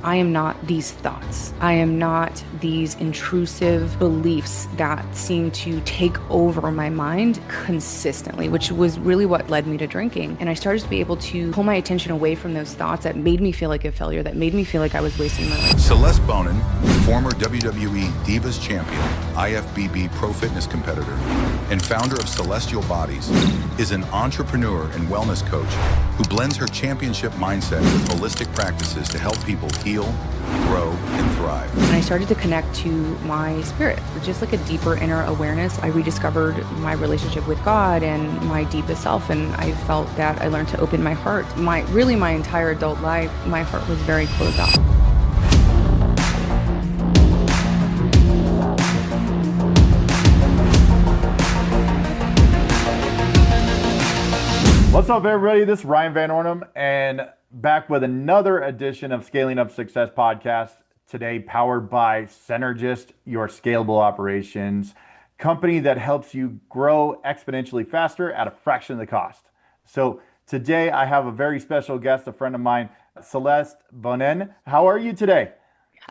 I am not these thoughts. I am not these intrusive beliefs that seem to take over my mind consistently, which was really what led me to drinking. And I started to be able to pull my attention away from those thoughts that made me feel like a failure, that made me feel like I was wasting my life. Celeste Bonin, former WWE Divas Champion, IFBB pro fitness competitor, and founder of Celestial Bodies, is an entrepreneur and wellness coach who blends her championship mindset with holistic practices to help people heal, grow, and thrive. And I started to connect to my spirit, just like a deeper inner awareness. I rediscovered my relationship with God and my deepest self, and I felt that I learned to open my heart. My entire adult life, my heart was very closed off. What's up, everybody? This is Ryan Van Ornum, and back with another edition of Scaling Up Success podcast. Today, powered by Synergist, your scalable operations company that helps you grow exponentially faster at a fraction of the cost. So today, I have a very special guest, a friend of mine, Celeste Bonin. How are you today?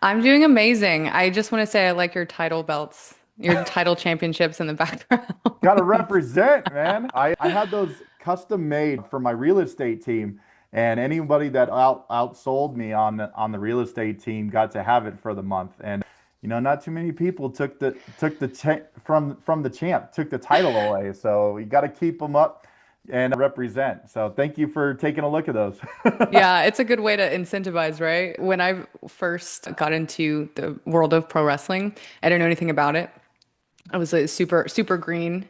I'm doing amazing. I just want to say I like your title belts, your title championships in the background. Got to represent, man. I had those custom made for my real estate team, and anybody that outsold me on the real estate team got to have it for the month. And not too many people took the from the champ, took the title away. So you got to keep them up and represent. So thank you for taking a look at those. Yeah, it's a good way to incentivize, right? When I first got into the world of pro wrestling, I didn't know anything about it. I was a super green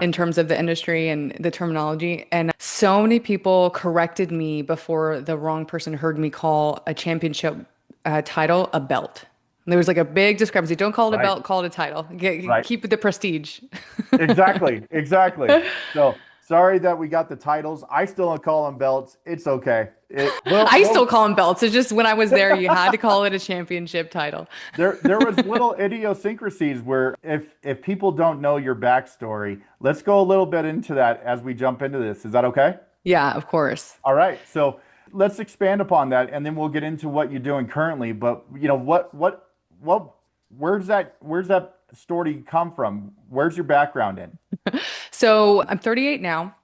in terms of the industry and the terminology. And so many people corrected me before the wrong person heard me call a championship title a belt. And there was like a big discrepancy. Don't call it a belt, call it a title. Keep the prestige. Exactly. So sorry that we got the titles. I still don't call them belts. It's okay. I still call them belts. It's just when I was there, you had to call it a championship title. There was little idiosyncrasies where if people don't know your backstory, let's go a little bit into that as we jump into this. Is that okay? Yeah, of course. All right. So let's expand upon that, and then we'll get into what you're doing currently. But where's that story come from? Where's your background in? So I'm 38 now.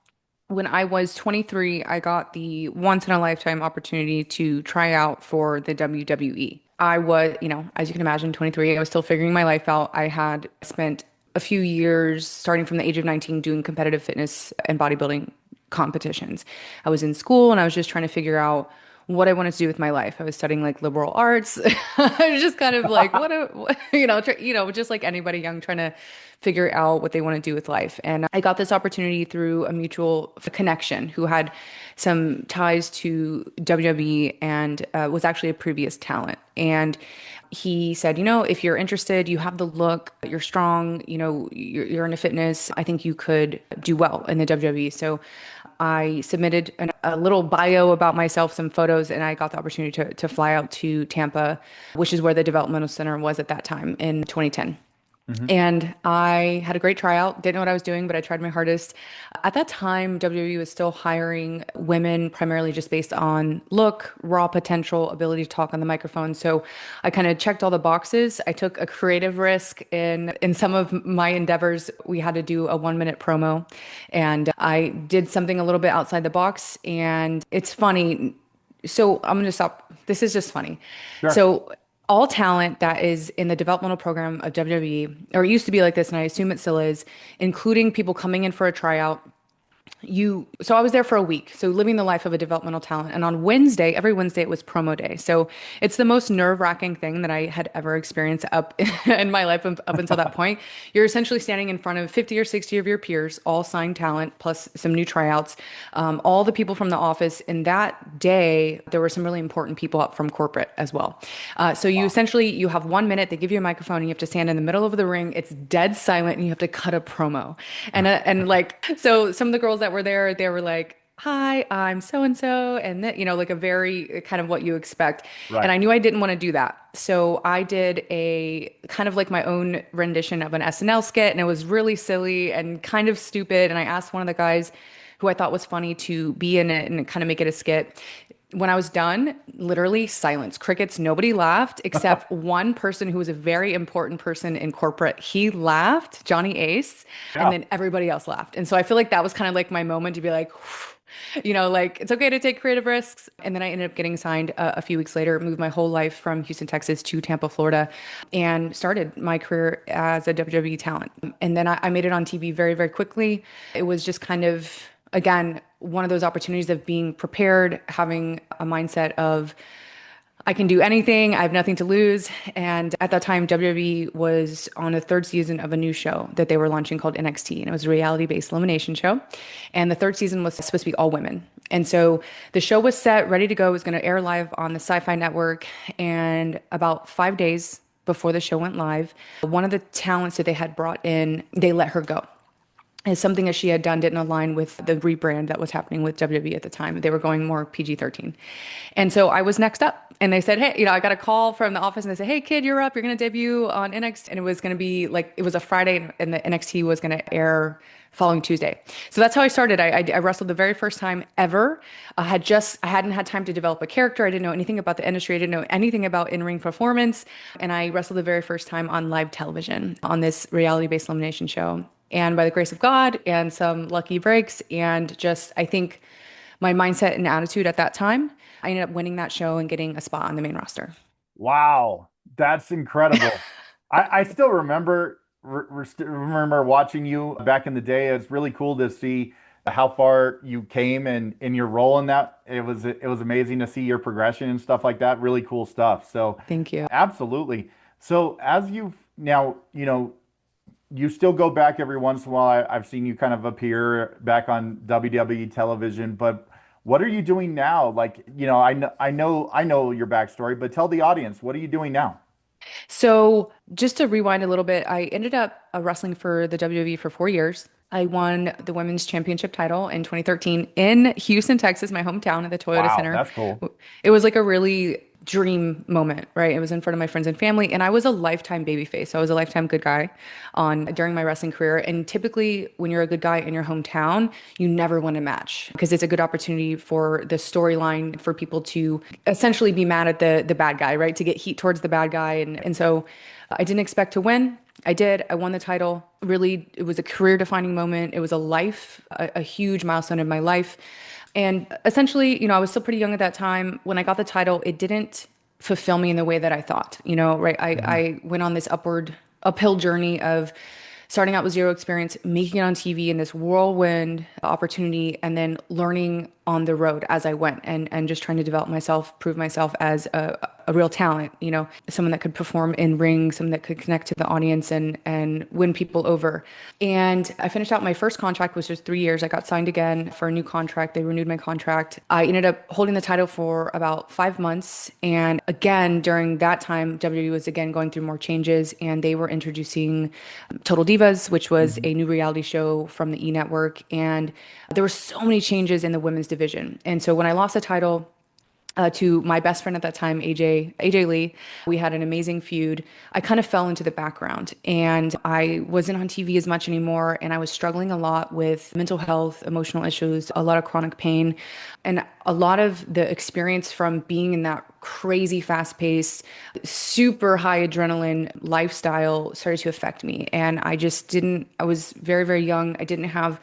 When I was 23, I got the once in a lifetime opportunity to try out for the WWE. I was, as you can imagine, 23, I was still figuring my life out. I had spent a few years starting from the age of 19 doing competitive fitness and bodybuilding competitions. I was in school and I was just trying to figure out what I wanted to do with my life. I was studying like liberal arts. I was just kind of like, just like anybody young trying to figure out what they want to do with life. And I got this opportunity through a mutual connection who had some ties to WWE and was actually a previous talent. And he said, if you're interested, you have the look, you're strong, you're into fitness, I think you could do well in the WWE. So I submitted a little bio about myself, some photos, and I got the opportunity to fly out to Tampa, which is where the developmental center was at that time in 2010. Mm-hmm. And I had a great tryout, didn't know what I was doing, but I tried my hardest. At that time, WWE was still hiring women primarily just based on look, raw potential, ability to talk on the microphone. So I kind of checked all the boxes. I took a creative risk in some of my endeavors. We had to do a 1-minute promo, and I did something a little bit outside the box. And it's funny. So I'm going to stop. This is just funny. Sure. So all talent that is in the developmental program of WWE, or it used to be like this, and I assume it still is, including people coming in for a tryout. So I was there for a week, so living the life of a developmental talent. And on Wednesday, every Wednesday, it was promo day. So it's the most nerve-wracking thing that I had ever experienced up in my life up until that point. You're essentially standing in front of 50 or 60 of your peers, all signed talent, plus some new tryouts, all the people from the office. And that day, there were some really important people up from corporate as well. So you essentially, you have 1 minute, they give you a microphone, and you have to stand in the middle of the ring. It's dead silent, and you have to cut a promo. So some of the girls that were there, they were like, hi, I'm so-and-so. And that, like a very kind of what you expect. Right. And I knew I didn't want to do that. So I did a kind of like my own rendition of an SNL skit, and it was really silly and kind of stupid. And I asked one of the guys who I thought was funny to be in it and kind of make it a skit. When I was done, literally silence, crickets, nobody laughed except one person who was a very important person in corporate. He laughed, Johnny Ace, and Yeah. then everybody else laughed. And so I feel like that was kind of like my moment to be like, like it's okay to take creative risks. And then I ended up getting signed a few weeks later, moved my whole life from Houston, Texas to Tampa, Florida, and started my career as a WWE talent. And then I made it on TV very, very quickly. It was just kind of, again, one of those opportunities of being prepared, having a mindset of I can do anything. I have nothing to lose. And at that time, WWE was on the third season of a new show that they were launching called NXT. And it was a reality-based elimination show. And the third season was supposed to be all women. And so the show was set, ready to go. It was going to air live on the Sci-Fi Network. And about 5 days before the show went live, one of the talents that they had brought in, they let her go is something that she had done didn't align with the rebrand that was happening with WWE at the time. They were going more PG-13. And so I was next up. And they said, hey, I got a call from the office and they said, hey, kid, you're up. You're going to debut on NXT. And it was going to be like, it was a Friday and the NXT was going to air following Tuesday. So that's how I started. I wrestled the very first time ever. I hadn't had time to develop a character. I didn't know anything about the industry. I didn't know anything about in-ring performance. And I wrestled the very first time on live television on this reality-based elimination show. And by the grace of God and some lucky breaks and just, I think my mindset and attitude at that time, I ended up winning that show and getting a spot on the main roster. Wow, that's incredible. I still remember watching you back in the day. It's really cool to see how far you came and in your role in that. It was amazing to see your progression and stuff like that. Really cool stuff. So Thank you. absolutely. So as you've now, you still go back every once in a while. I've seen you kind of appear back on WWE television, but what are you doing now? Like, I know your backstory, but tell the audience, what are you doing now? So just to rewind a little bit, I ended up wrestling for the WWE for 4 years. I won the women's championship title in 2013 in Houston, Texas, my hometown at the Toyota Wow, Center. that's cool. It was like a really dream moment, right? It was in front of my friends and family, and I was a lifetime babyface. So I was a lifetime good guy on during my wrestling career. And typically, when you're a good guy in your hometown, you never win a match because it's a good opportunity for the storyline for people to essentially be mad at the bad guy, right? To get heat towards the bad guy, and so I didn't expect to win. I did. I won the title. Really, it was a career defining moment. It was a huge milestone in my life. And essentially, I was still pretty young at that time. When I got the title, it didn't fulfill me in the way that I thought, right? Mhm. I went on this uphill journey of starting out with zero experience, making it on TV in this whirlwind opportunity, and then learning on the road as I went and just trying to develop myself, prove myself as a real talent, someone that could perform in ring, someone that could connect to the audience and win people over. And I finished out my first contract, which was 3 years. I got signed again for a new contract. They renewed my contract. I ended up holding the title for about 5 months. And again, during that time, WWE was again going through more changes and they were introducing Total Divas, which was Mhm. a new reality show from the E Network. And there were so many changes in the women's division. And so when I lost the title, to my best friend at that time, AJ Lee. We had an amazing feud. I kind of fell into the background and I wasn't on TV as much anymore. And I was struggling a lot with mental health, emotional issues, a lot of chronic pain, and a lot of the experience from being in that crazy fast paced, super high adrenaline lifestyle started to affect me. And I was very, very young. I didn't have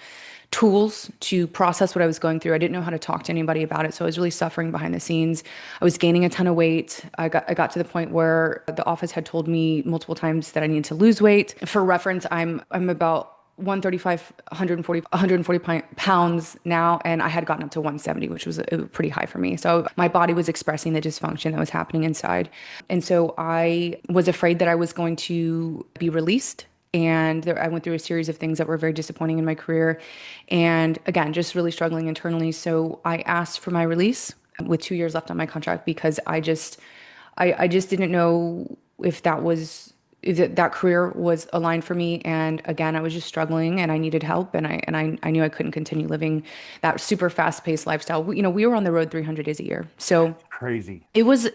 tools to process what I was going through. I didn't know how to talk to anybody about it. So I was really suffering behind the scenes. I was gaining a ton of weight. I got to the point where the office had told me multiple times that I needed to lose weight. For reference, I'm about 135, 140 pounds now, and I had gotten up to 170, which was pretty high for me. So my body was expressing the dysfunction that was happening inside. And so I was afraid that I was going to be released. And I went through a series of things that were very disappointing in my career. And again, just really struggling internally. So I asked for my release with 2 years left on my contract because I just didn't know if that career was aligned for me. And again, I was just struggling and I needed help. And I knew I couldn't continue living that super fast paced lifestyle. We were on the road 300 days a year. So Crazy. it was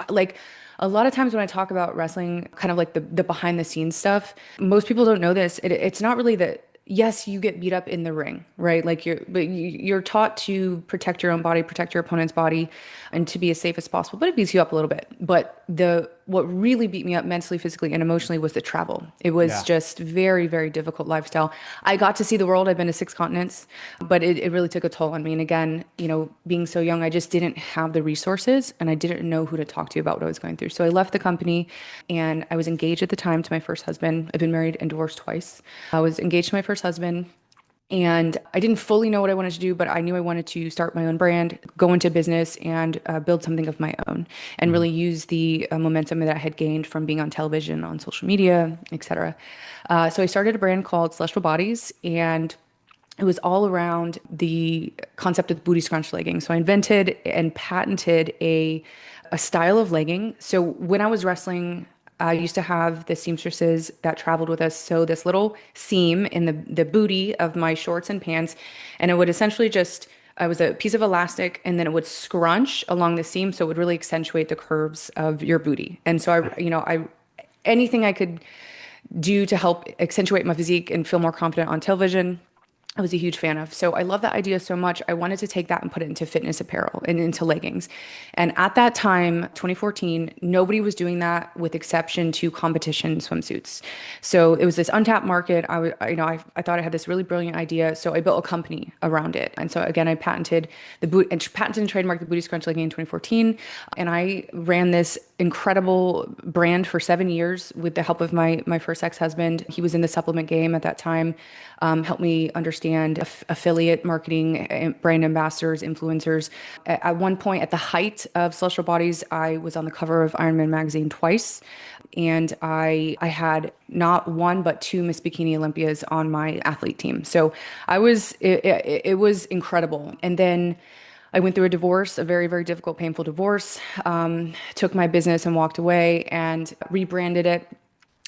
like a lot of times when I talk about wrestling, kind of like the behind the scenes stuff, most people don't know this. It's not really that yes, you get beat up in the ring, right? You're taught to protect your own body, protect your opponent's body, and to be as safe as possible. But it beats you up a little bit. But the what really beat me up mentally, physically, and emotionally was the travel. It was Yeah. just very, very difficult lifestyle. I got to see the world. I've been to 6 continents, but it really took a toll on me. And again, being so young, I just didn't have the resources and I didn't know who to talk to about what I was going through. So I left the company and I was engaged at the time to my first husband. I've been married and divorced twice. I was engaged to my first husband. And I didn't fully know what I wanted to do, but I knew I wanted to start my own brand, go into business, and build something of my own, and Mhm. really use the momentum that I had gained from being on television, on social media, etc. So I started a brand called Celestial Bodies, and it was all around the concept of the booty scrunch legging. So I invented and patented a style of legging. So when I was wrestling, I used to have the seamstresses that traveled with us sew this little seam in the booty of my shorts and pants, and it would essentially just I was a piece of elastic, and then it would scrunch along the seam, so it would really accentuate the curves of your booty. And so I anything I could do to help accentuate my physique and feel more confident on television, I was a huge fan of. So I love that idea so much. I wanted to take that and put it into fitness apparel and into leggings. And at that time, 2014, nobody was doing that with exception to competition swimsuits. So it was this untapped market. I thought I had this really brilliant idea. So I built a company around it. And so again, I patented and trademarked the booty scrunch legging in 2014. And I ran this incredible brand for 7 years with the help of my first ex-husband. He was in the supplement game at that time, helped me understand affiliate marketing, brand ambassadors, influencers. At one point, at the height of Celestial Bodies, I was on the cover of Iron Man magazine twice, and I had not one but two Miss Bikini Olympias on my athlete team. So it was incredible. And then I went through a divorce, a very, very difficult, painful divorce, took my business and walked away and rebranded it.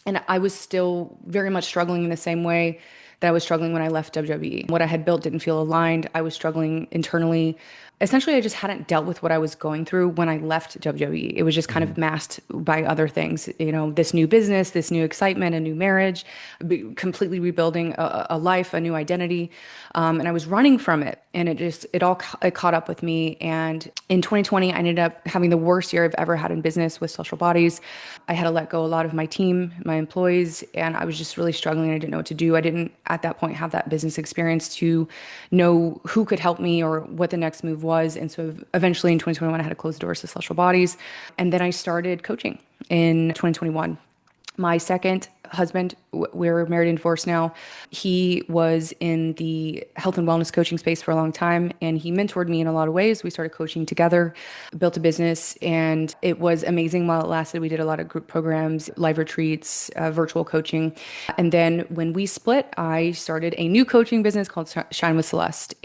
And I was still very much struggling in the same way that I was struggling when I left WWE. What I had built didn't feel aligned. I was struggling internally. Essentially, I just hadn't dealt with what I was going through when I left WWE. It was just kind Mhm. of masked by other things, this new business, this new excitement, a new marriage, completely rebuilding a life, a new identity. And I was running from it. And it caught up with me. And in 2020, I ended up having the worst year I've ever had in business with Social Bodies. I had to let go a lot of my team, my employees, and I was just really struggling. I didn't know what to do. I didn't at that point have that business experience to know who could help me or what the next move was. And so eventually in 2021, I had to close the doors to Social Bodies. And then I started coaching in 2021. My second husband, we're married and divorced now. He was in the health and wellness coaching space for a long time, and he mentored me in a lot of ways. We started coaching together, built a business, and it was amazing while it lasted. We did a lot of group programs, live retreats, virtual coaching. And then when we split, I started a new coaching business called Shine with Celeste.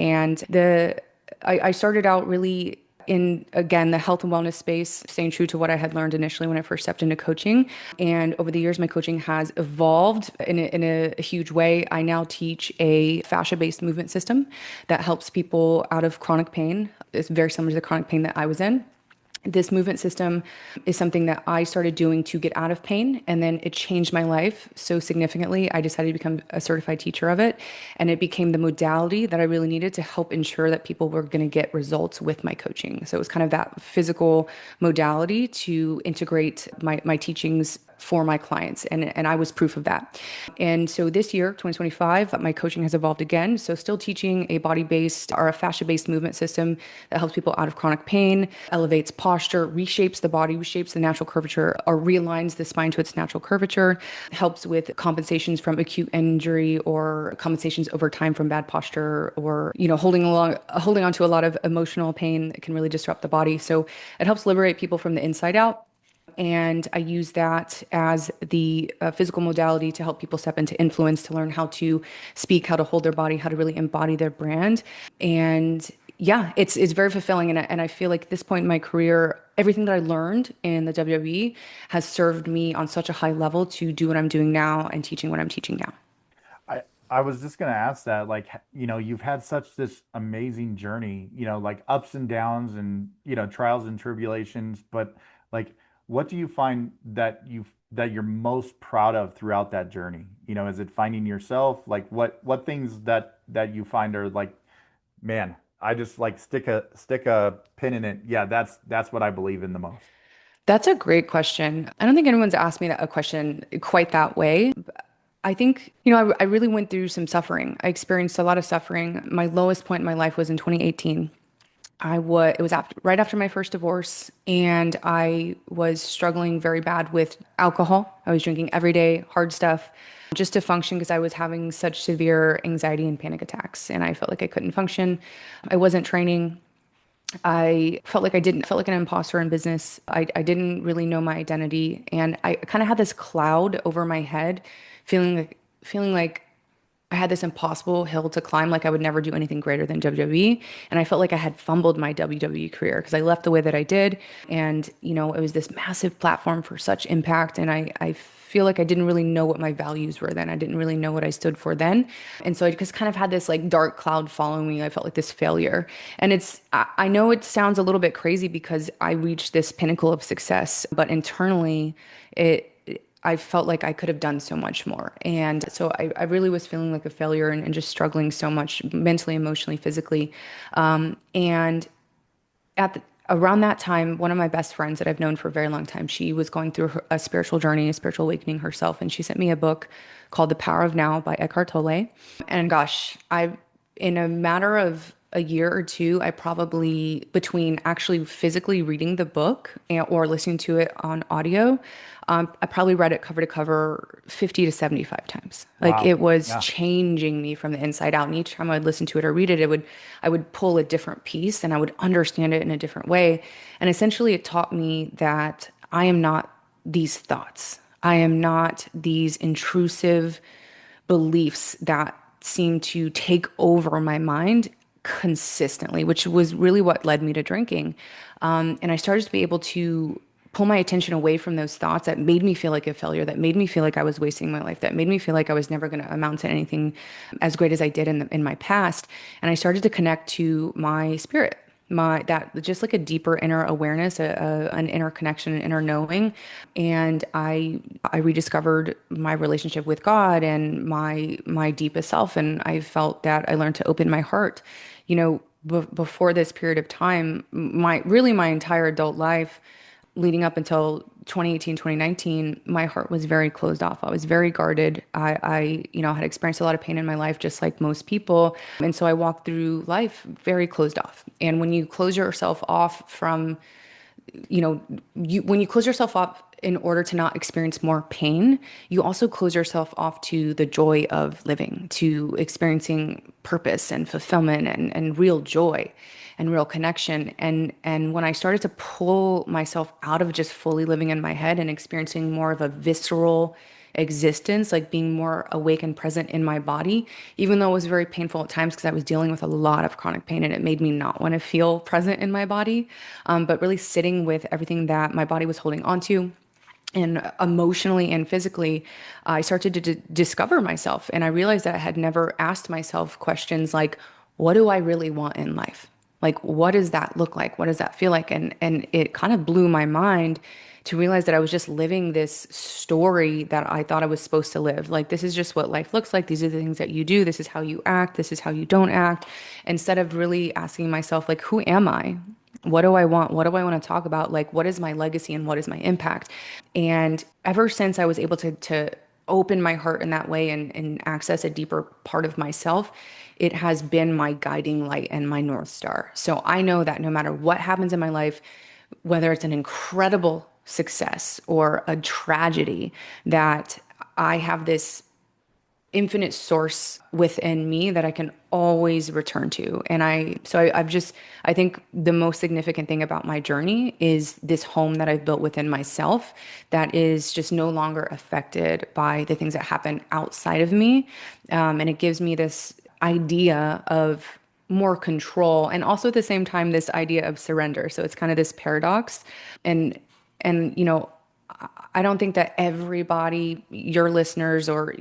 I started out really in, again, the health and wellness space, staying true to what I had learned initially when I first stepped into coaching. And over the years, my coaching has evolved in a huge way. I now teach a fascia-based movement system that helps people out of chronic pain. It's very similar to the chronic pain that I was in. This movement system is something that I started doing to get out of pain, and then it changed my life so significantly. I decided to become a certified teacher of it, and it became the modality that I really needed to help ensure that people were going to get results with my coaching. So it was kind of that physical modality to integrate my teachings for my clients. And I was proof of that. And so this year, 2025, my coaching has evolved again. So still teaching a body-based or a fascia-based movement system that helps people out of chronic pain, elevates posture, reshapes the body, reshapes the natural curvature, or realigns the spine to its natural curvature, helps with compensations from acute injury or compensations over time from bad posture, or, holding on to a lot of emotional pain that can really disrupt the body. So it helps liberate people from the inside out. And I use that as the physical modality to help people step into influence, to learn how to speak, how to hold their body, how to really embody their brand. And yeah, it's very fulfilling. And I feel like at this point in my career, everything that I learned in the WWE has served me on such a high level to do what I'm doing now and teaching what I'm teaching now. I I was just gonna ask that, like, you've had such this amazing journey, like ups and downs and trials and tribulations, but like, what do you find that you're most proud of throughout that journey? You know, is it finding yourself? Like what things that you find are like, man, I just like stick a pin in it. Yeah, that's what I believe in the most. That's a great question. I don't think anyone's asked me a question quite that way. I think, I really went through some suffering. I experienced a lot of suffering. My lowest point in my life was in 2018. It was right after my first divorce, and I was struggling very bad with alcohol. I was drinking every day, hard stuff, just to function because I was having such severe anxiety and panic attacks, and I felt like I couldn't function. I wasn't training. I felt like an imposter in business. I didn't really know my identity, and I kind of had this cloud over my head, feeling like I had this impossible hill to climb, like I would never do anything greater than WWE. And I felt like I had fumbled my WWE career because I left the way that I did. And, it was this massive platform for such impact. And I feel like I didn't really know what my values were then. I didn't really know what I stood for then. And so I just kind of had this like dark cloud following me. I felt like this failure. And I know it sounds a little bit crazy because I reached this pinnacle of success, but internally, I felt like I could have done so much more. And so I really was feeling like a failure and just struggling so much mentally, emotionally, physically. And around that time, one of my best friends that I've known for a very long time, she was going through a spiritual journey, a spiritual awakening herself. And she sent me a book called The Power of Now by Eckhart Tolle. And gosh, in a matter of a year or two, I probably, between actually physically reading the book or listening to it on audio, I probably read it cover to cover 50 to 75 times. Like Wow. it was Yeah. changing me from the inside out. And each time I would listen to it or read it, I would pull a different piece and I would understand it in a different way. And essentially it taught me that I am not these thoughts. I am not these intrusive beliefs that seem to take over my mind consistently, which was really what led me to drinking. And I started to be able to pull my attention away from those thoughts that made me feel like a failure, that made me feel like I was wasting my life, that made me feel like I was never going to amount to anything as great as I did in my past. And I started to connect to my spirit, that just like a deeper inner awareness, an inner connection, an inner knowing. And I rediscovered my relationship with God and my deepest self. And I felt that I learned to open my heart. Before this period of time, my entire adult life, leading up until 2018, 2019, my heart was very closed off. I was very guarded. I had experienced a lot of pain in my life, just like most people. And so I walked through life very closed off. And when you close yourself off from, when you close yourself off in order to not experience more pain, you also close yourself off to the joy of living, to experiencing purpose and fulfillment and real joy and real connection. And when I started to pull myself out of just fully living in my head and experiencing more of a visceral existence, like being more awake and present in my body, even though it was very painful at times because I was dealing with a lot of chronic pain and it made me not want to feel present in my body, but really sitting with everything that my body was holding on to. And emotionally and physically, I started to discover myself. And I realized that I had never asked myself questions like, what do I really want in life? Like, what does that look like? What does that feel like? And it kind of blew my mind to realize that I was just living this story that I thought I was supposed to live. Like, this is just what life looks like. These are the things that you do. This is how you act. This is how you don't act. Instead of really asking myself, like, who am I? What do I want? What do I want to talk about? Like, what is my legacy and what is my impact? And ever since I was able to open my heart in that way and access a deeper part of myself, it has been my guiding light and my North Star. So I know that no matter what happens in my life, whether it's an incredible success or a tragedy, that I have this infinite source within me that I can always return to. And I think the most significant thing about my journey is this home that I've built within myself that is just no longer affected by the things that happen outside of me. And it gives me this idea of more control and also at the same time this idea of surrender. So it's kind of this paradox. And I don't think that everybody, your listeners or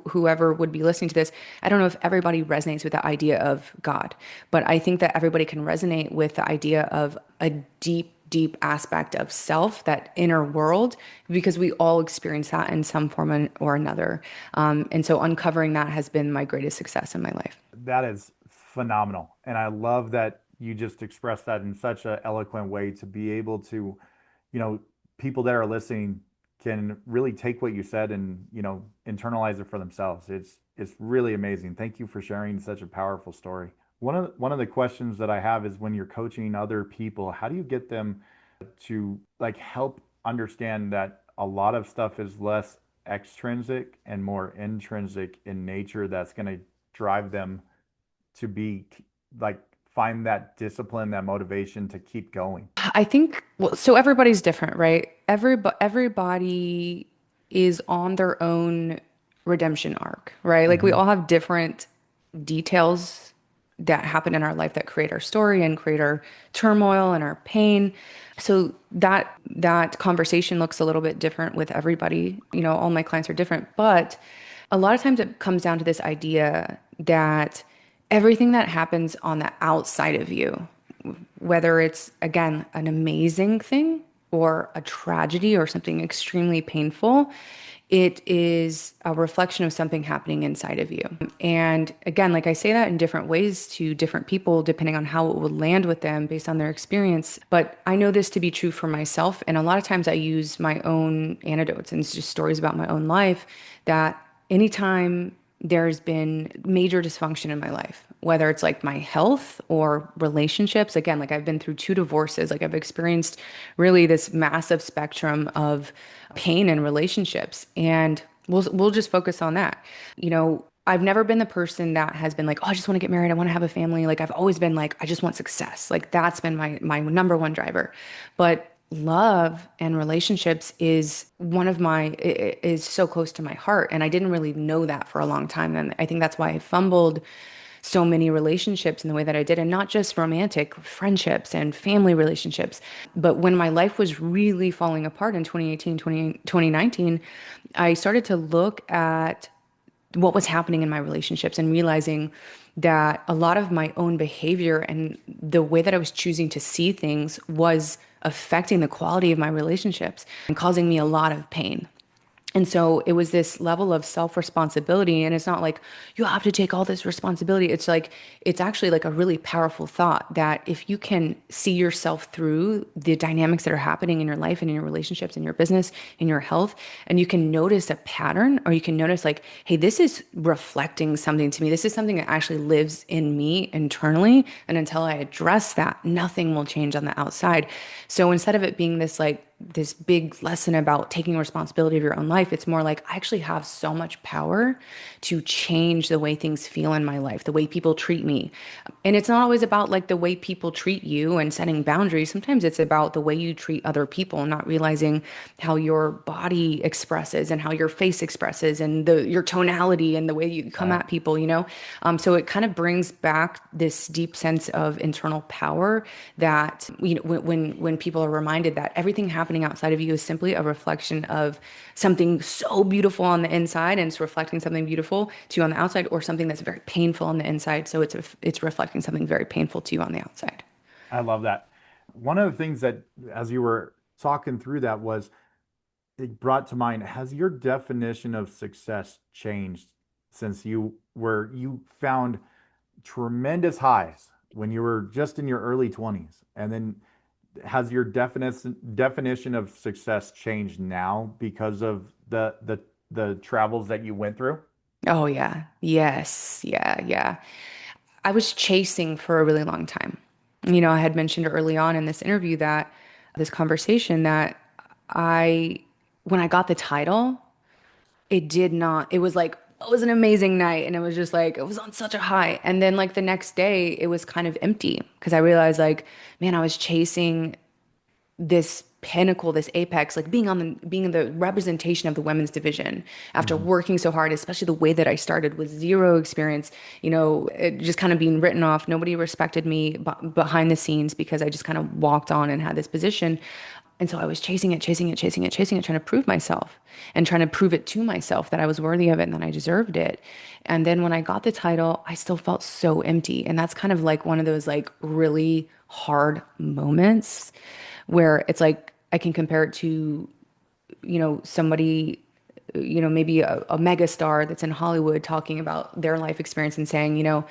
whoever would be listening to this, I don't know if everybody resonates with the idea of God, but I think that everybody can resonate with the idea of a deep deep aspect of self, that inner world, because we all experience that in some form or another. And so uncovering that has been my greatest success in my life. That is phenomenal. And I love that you just expressed that in such an eloquent way to be able to, you know, people that are listening can really take what you said and, you know, internalize it for themselves. It's really amazing. Thank you for sharing such a powerful story. One of the questions that I have is when you're coaching other people, how do you get them to like help understand that a lot of stuff is less extrinsic and more intrinsic in nature that's going to drive them to be like find that discipline, that motivation to keep going? I think, well, so everybody's different, right? Everybody is on their own redemption arc, right? Like we Hmm. all have different details that happen in our life that create our story and create our turmoil and our pain. So that conversation looks a little bit different with everybody. You know, all my clients are different, but a lot of times it comes down to this idea that everything that happens on the outside of you, whether it's again an amazing thing or a tragedy or something extremely painful, it is a reflection of something happening inside of you. And again, like I say that in different ways to different people, depending on how it would land with them based on their experience. But I know this to be true for myself. And a lot of times I use my own anecdotes and it's just stories about my own life that anytime there's been major dysfunction in my life, whether it's like my health or relationships. Again, like I've been through two divorces, like I've experienced really this massive spectrum of pain in relationships. And we'll just focus on that. You know, I've never been the person that has been like, oh, I just want to get married. I want to have a family. Like I've always been like, I just want success. Like that's been my number one driver. But love and relationships is one of my is so close to my heart, and I didn't really know that for a long time, and I think that's why I fumbled so many relationships in the way that I did, and not just romantic friendships and family relationships. But when my life was really falling apart in 2018, 2019, I started to look at what was happening in my relationships and realizing that a lot of my own behavior and the way that I was choosing to see things was affecting the quality of my relationships and causing me a lot of pain. And so it was this level of self-responsibility. And it's not like you have to take all this responsibility. It's like, it's actually like a really powerful thought that if you can see yourself through the dynamics that are happening in your life and in your relationships, in your business, in your health, and you can notice a pattern, or you can notice like, hey, this is reflecting something to me. This is something that actually lives in me internally. And until I address that, nothing will change on the outside. So instead of it being this like, this big lesson about taking responsibility of your own life, it's more like I actually have so much power to change the way things feel in my life, the way people treat me. And it's not always about like the way people treat you and setting boundaries. Sometimes it's about the way you treat other people and not realizing how your body expresses and how your face expresses and your tonality and the way you come Right. at people, you know? So it kind of brings back this deep sense of internal power that, you know, when people are reminded that everything happening outside of you is simply a reflection of something so beautiful on the inside, and it's reflecting something beautiful to you on the outside, or something that's very painful on the inside, so it's reflecting something very painful to you on the outside. I love that. One of the things that, as you were talking through that, was it brought to mind, has your definition of success changed since you found tremendous highs when you were just in your early 20s? And then has your definition of success changed now because of the travels that you went through? Oh yeah. Yes. Yeah, yeah. I was chasing for a really long time. You know, I had mentioned early on in this interview that this conversation that I when I got the title, it did not, it was like, it was an amazing night. And it was just like, it was on such a high. And then like the next day, it was kind of empty because I realized like, man, I was chasing this pinnacle, this apex, like being the representation of the women's division after Hmm. working so hard, especially the way that I started with zero experience, you know, it just kind of being written off. Nobody respected me behind the scenes because I just kind of walked on and had this position. And so I was chasing it, chasing it, chasing it, chasing it, trying to prove myself and trying to prove it to myself that I was worthy of it and that I deserved it. And then when I got the title, I still felt so empty. And that's kind of like one of those like really hard moments where it's like I can compare it to, somebody, maybe a mega star that's in Hollywood talking about their life experience and saying,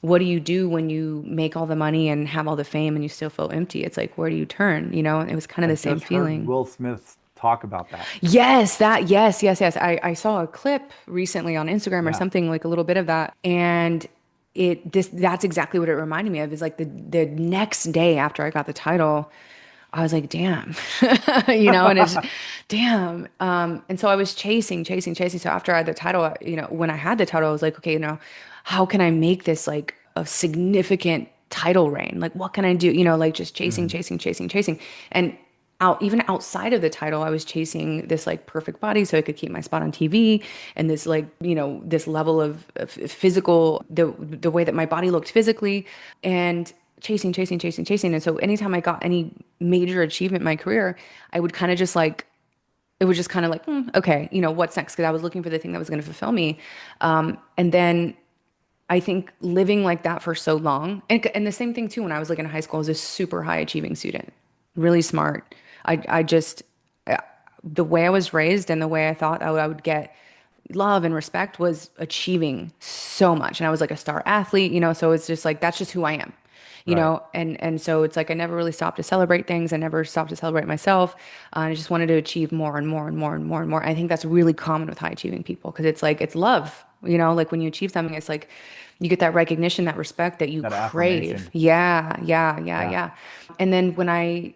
what do you do when you make all the money and have all the fame and you still feel empty? It's like, where do you turn? And it was kind of I the same just heard feeling. Will Smith talk about that. Yes. I saw a clip recently on Instagram or Yeah. something, like a little bit of that. And that's exactly what it reminded me of, is like the next day after I got the title, I was like, damn, and it's damn. And so I was chasing, chasing, chasing. So after I had the title, when I had the title, I was like, okay, how can I make this like a significant title reign? Like, what can I do? Like just chasing, Mhm. chasing, chasing, chasing. And even outside of the title, I was chasing this like perfect body so I could keep my spot on TV, and this like, this level of physical, the way that my body looked physically, and chasing, chasing, chasing, chasing. And so anytime I got any major achievement in my career, I would kind of just like, it was just kind of like, okay, what's next? Because I was looking for the thing that was going to fulfill me. And then I think living like that for so long, and the same thing too, when I was like in high school, I was a super high achieving student, really smart. I just, the way I was raised and the way I thought I would get love and respect was achieving so much. And I was like a star athlete, so it's just like, that's just who I am, Right. and so it's like, I never really stopped to celebrate things. I never stopped to celebrate myself. And I just wanted to achieve more and more and more and more and more. I think that's really common with high achieving people because it's like, it's love, like when you achieve something, it's like you get that recognition, that respect that you That crave. affirmation. Yeah. Yeah. And then when I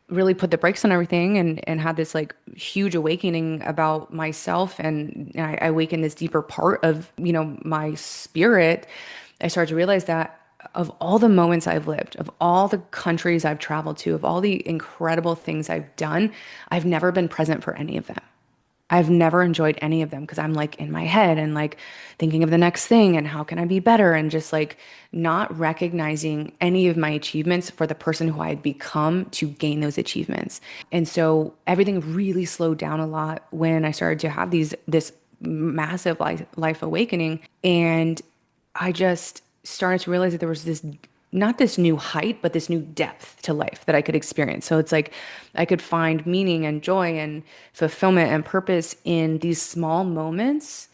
really put the brakes on everything and had this like huge awakening about myself, and I awakened this deeper part of, my spirit, I started to realize that of all the moments I've lived, of all the countries I've traveled to, of all the incredible things I've done, I've never been present for any of them. I've never enjoyed any of them because I'm like in my head and like thinking of the next thing and how can I be better, and just like not recognizing any of my achievements for the person who I had become to gain those achievements. And so everything really slowed down a lot when I started to have this massive life awakening. And I just started to realize that there was this, not this new height, but this new depth to life that I could experience. So it's like I could find meaning and joy and fulfillment and purpose in these small moments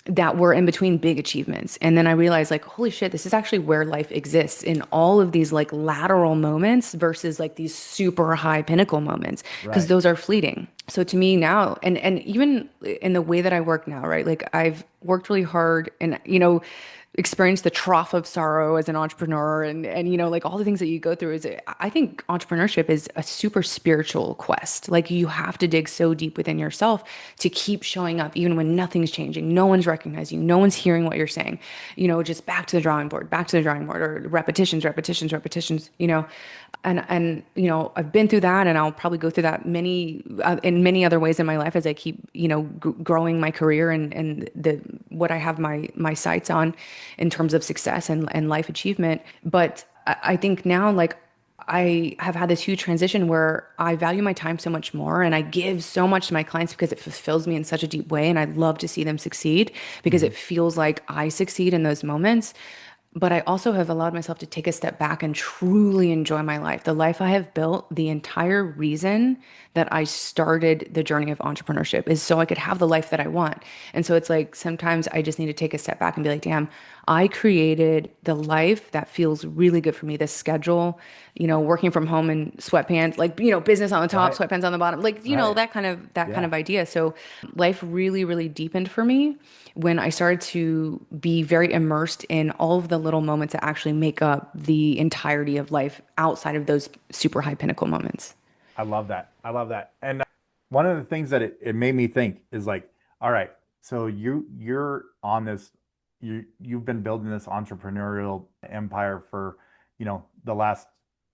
that were in between big achievements. And then I realized, like, holy shit, this is actually where life exists, in all of these like lateral moments versus like these super high pinnacle moments, because Right. those are fleeting. So to me now, and even in the way that I work now, right? Like I've worked really hard and, experienced the trough of sorrow as an entrepreneur, and like all the things that you go through. Is I think entrepreneurship is a super spiritual quest. Like you have to dig so deep within yourself to keep showing up even when nothing's changing, no one's recognizing you, no one's hearing what you're saying, just back to the drawing board, back to the drawing board, or repetitions, repetitions, repetitions, and I've been through that, and I'll probably go through that in many other ways in my life as I keep growing my career, and the what I have my sights on in terms of success and life achievement. But I think now, like, I have had this huge transition where I value my time so much more, and I give so much to my clients because it fulfills me in such a deep way, and I love to see them succeed because Mhm. it feels like I succeed in those moments. But I also have allowed myself to take a step back and truly enjoy my life. The life I have built, the entire reason that I started the journey of entrepreneurship is so I could have the life that I want. And so it's like sometimes I just need to take a step back and be like, damn, I created the life that feels really good for me. This schedule, working from home in sweatpants, like, business on the top, Right. sweatpants on the bottom, like, Right. that kind of Yeah. idea. So life really, really deepened for me when I started to be very immersed in all of the little moments that actually make up the entirety of life outside of those super high pinnacle moments. I love that. I love that. And one of the things that it made me think is like, all right, so you're on this, you've been building this entrepreneurial empire for, the last,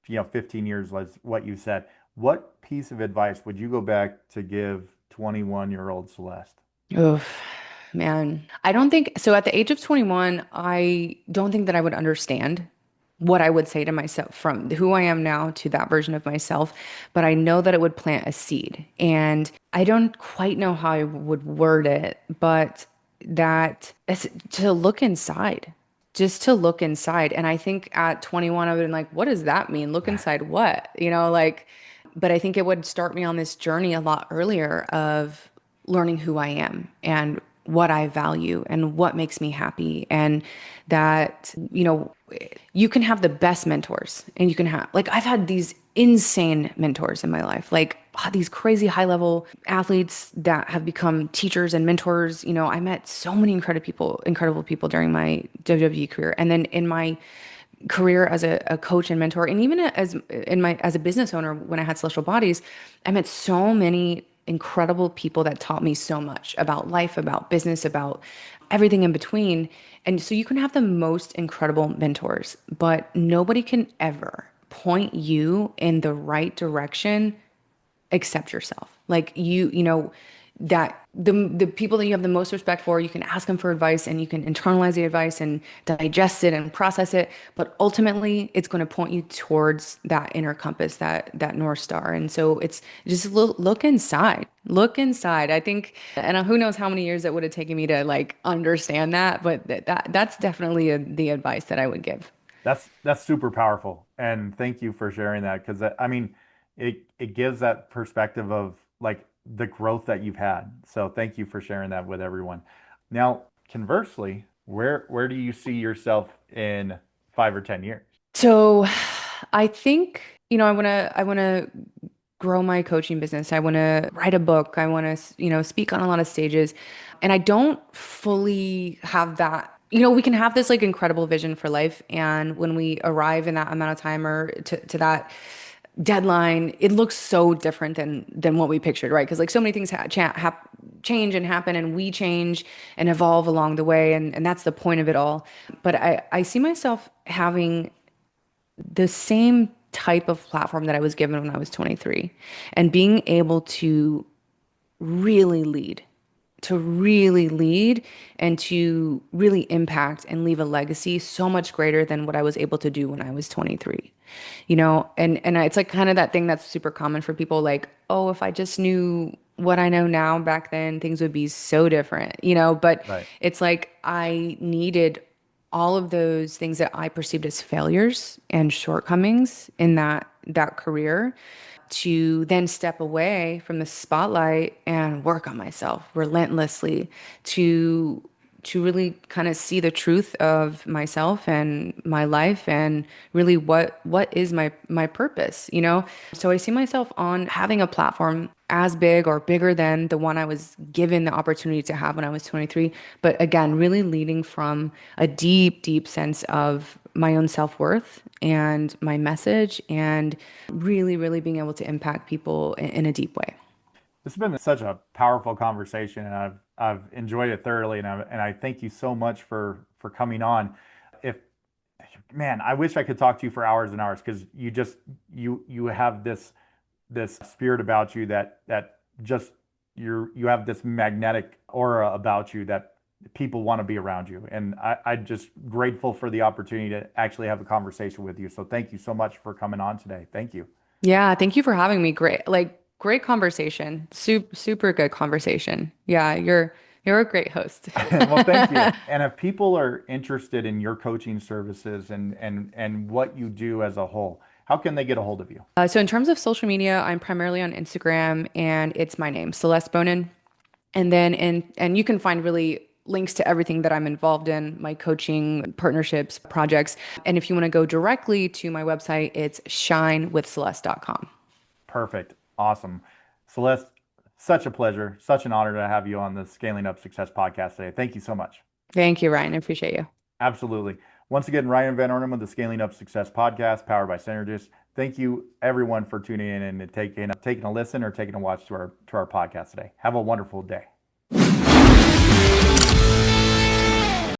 15 years was what you said. What piece of advice would you go back to give 21-year-old Celeste? Oh, man. I don't think so. At the age of 21, I don't think that I would understand. what I would say to myself from who I am now to that version of myself, but I know that it would plant a seed. And I don't quite know how I would word it, but that is to look inside, just to look inside. And I think at 21, I would have been like, what does that mean? Look inside what? Like, but I think it would start me on this journey a lot earlier of learning who I am and what I value and what makes me happy. And that, you can have the best mentors and you can have, like, I've had these insane mentors in my life, like these crazy high level athletes that have become teachers and mentors. I met so many incredible people during my WWE career. And then in my career as a coach and mentor, and even as a business owner, when I had Celestial Bodies, I met so many incredible people that taught me so much about life, about business, about everything in between. And so you can have the most incredible mentors, but nobody can ever point you in the right direction except yourself. Like that the people that you have the most respect for, you can ask them for advice and you can internalize the advice and digest it and process it, but ultimately it's going to point you towards that inner compass, that North Star. And so it's just look inside. Look inside. I think, and who knows how many years it would have taken me to like understand that, but that's definitely the advice that I would give. That's super powerful, and thank you for sharing that because I mean, it gives that perspective of like the growth that you've had. So thank you for sharing that with everyone. Now, conversely, where do you see yourself in 5 or 10 years? So I think, I want to grow my coaching business. I want to write a book. I want to, speak on a lot of stages. And I don't fully have that. We can have this like incredible vision for life. And when we arrive in that amount of time or to that deadline, it looks so different than what we pictured, right? Because like so many things change and happen, and we change and evolve along the way, and that's the point of it all. But I see myself having the same type of platform that I was given when I was 23 and being able really lead really lead and to really impact and leave a legacy so much greater than what I was able to do when I was 23. And it's like kind of that thing that's super common for people, like, oh, if I just knew what I know now back then, things would be so different, but Right. it's like I needed all of those things that I perceived as failures and shortcomings in that career to then step away from the spotlight and work on myself relentlessly to really kind of see the truth of myself and my life and really what is my purpose. So I see myself on having a platform as big or bigger than the one I was given the opportunity to have when I was 23, but again, really leading from a deep sense of my own self-worth and my message and really being able to impact people in a deep way. This has been such a powerful conversation, and I've enjoyed it thoroughly, and I thank you so much for coming on. If Man, I wish I could talk to you for hours and hours because you have this spirit about you that just you have this magnetic aura about you that people want to be around you. And I'm just grateful for the opportunity to actually have a conversation with you. So thank you so much for coming on today. Thank you. Yeah, thank you for having me. Great conversation. Super good conversation. Yeah, you're a great host. Well, thank you. And if people are interested in your coaching services and what you do as a whole, how can they get a hold of you? So in terms of social media, I'm primarily on Instagram and it's my name, Celeste Bonin. And then and you can find really links to everything that I'm involved in, my coaching, partnerships, projects. And if you want to go directly to my website, it's shinewithceleste.com. Perfect. Awesome. Celeste, such a pleasure, such an honor to have you on the Scaling Up Success podcast today. Thank you so much. Thank you, Ryan. I appreciate you. Absolutely. Once again, Ryan Van Ornum with the Scaling Up Success podcast powered by Synergist. Thank you everyone for tuning in and taking a listen or taking a watch to our podcast today. Have a wonderful day.